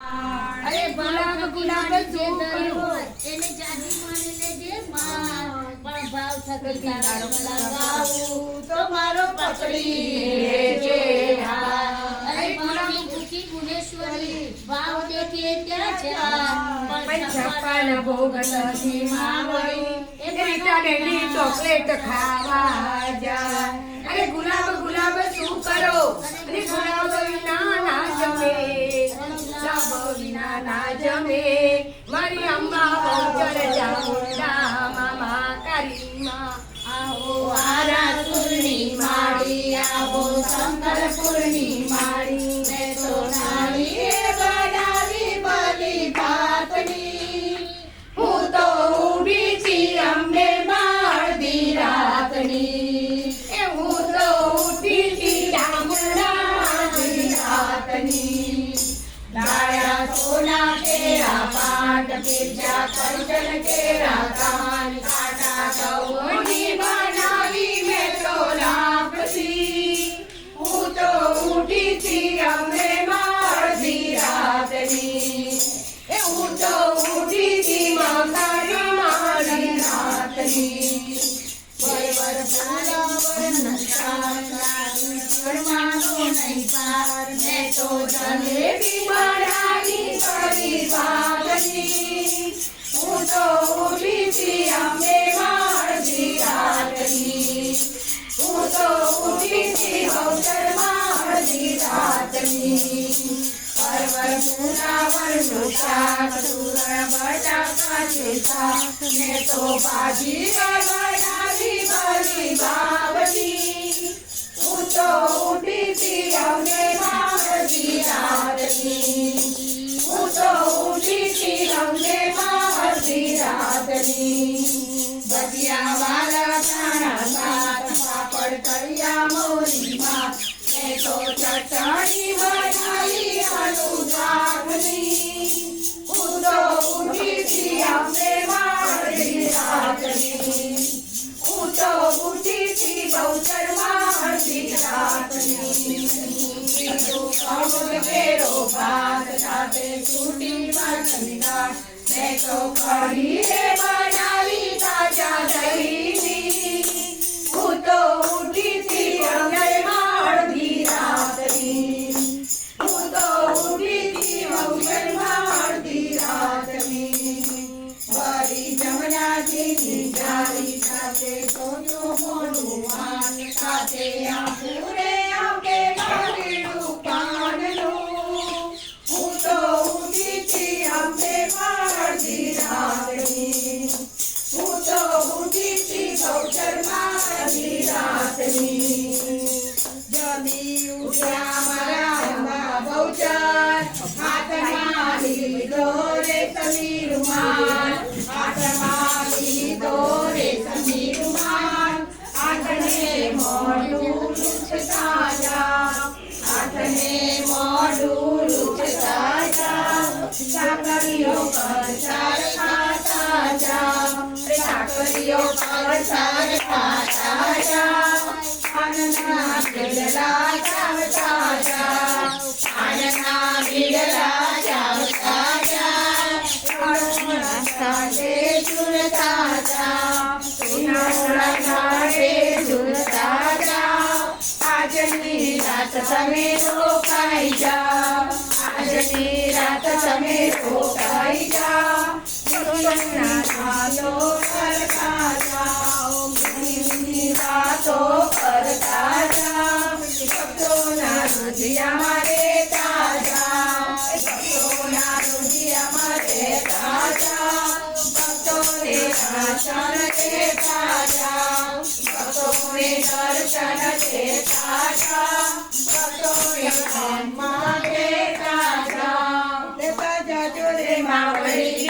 अरे गुलाब गुलाब એને જાજી માની લેજે માં પણ ભાવ થકી તારો લગાવું તો મારો પકડી લેજે હા અરે મારી ભૂખી ભુવનેશ્વરી ભાવ દેખીએ ત્યાં છે પણ છપ્પન ભોગ નથી માવડી એ રીટા ડેલી ચોકલેટ ખાવા જાય અરે ગુલાબ ગુલાબ શું કરો અરે ગુલાબ વિના ના જમે વિના ના જમે મારી અંબા બહુચર ચામુંડા મામા કરીમાં આવો આરાસુરની માળી આવો શંકરપુરની માળી મેં તો નાળી બનાવી બલી ભાતની હું તો ઊભી છી અંબે માળદી રાતની એ હું તો ઊઠી છી ચામુંડા રાતની लाया सोना तेरा पाट पिरजा कंचन तेरा कान काटा कौनी बनावी में तो लापसी હું તો ઉઠી થી અંબે માળદી રાતની એ હું તો ઉઠી થી મારી માળી રાતની વર પરમાનો નહીં પાર મેં તો જલેબી બનાવી પડી ભાગની હું તો ઉઠી થી અંબે માળદી રાતની હું તો ઉઠી થી અવસર માળદી રાતની પરવર પુરાવરનું શાક સુરણ બટાકા છે શાક મેં તો ભાજી બનાવી બધી બાબની હું તો ઉઠી થી અંબે માળદી રાતની હું તો ઉઠી થી અંબે માળદી રાતની ભજીયા વાલા ચાણા સાત પાપડ તળિયા મોરી ભાત મેં તો ચટણી બનાવી આલુ શાકની હું તો ઉઠી થી અંબે માળદી રાતની હું તો ઉઠી થી બહુચર માળદી રાતની બીજું કમળ કેરો ભાત સાથે છૂટી માછલી દાળ મેં તો કઢી બનાવી તાજા દહીંની હું તો ઉઠી થી અંબે માળદી રાતની હું તો ઉઠી થી બહુચર માળદી રાતની વળી જમનાજીની જારી સાથે સોનું મોનું વાન સાથે આંબુરે અંબે મારીનું પાનનું હું તો ઉઠી થી અંબે માળદી રાતની હું તો ઉઠી થી બહુચર માળદી રાતની જમી ઉઠ્યા મારા અંબા બહુચર હાથમાં લીધો રે સમી રૂમાલ હાથમાં લીધો રે સમી રૂમાલ હાથને મોઢું લૂછતા જા હાથને મોઢું લૂછતા જા સાકરીઓ પરસાર ખાતા જા સાકરીઓ પરસાર ખાતા જા આનંદના બિરલા ચાવતા જા આનંદના બિરલા ચાવતા જા સાથે ઝૂલતા જા સુનારા ઘાટે ઝૂલતા જા આજની રાત તમે રોકાઈ જા આજની રાત તમે રોકાઈ જા જીવનના વાતો કરતા જાઓ જીવનની વાતો કરતા જા ભક્તોના રુધિયામાં રહેતા જા ભક્તોના રુધિયામાં રહેતા જા ભક્તોને દર્શન દેતા જા ભક્તોને દર્શન દેતા જા ભક્તોને ધર્મમાં દેતા જા દેતા જાજો રે માવડી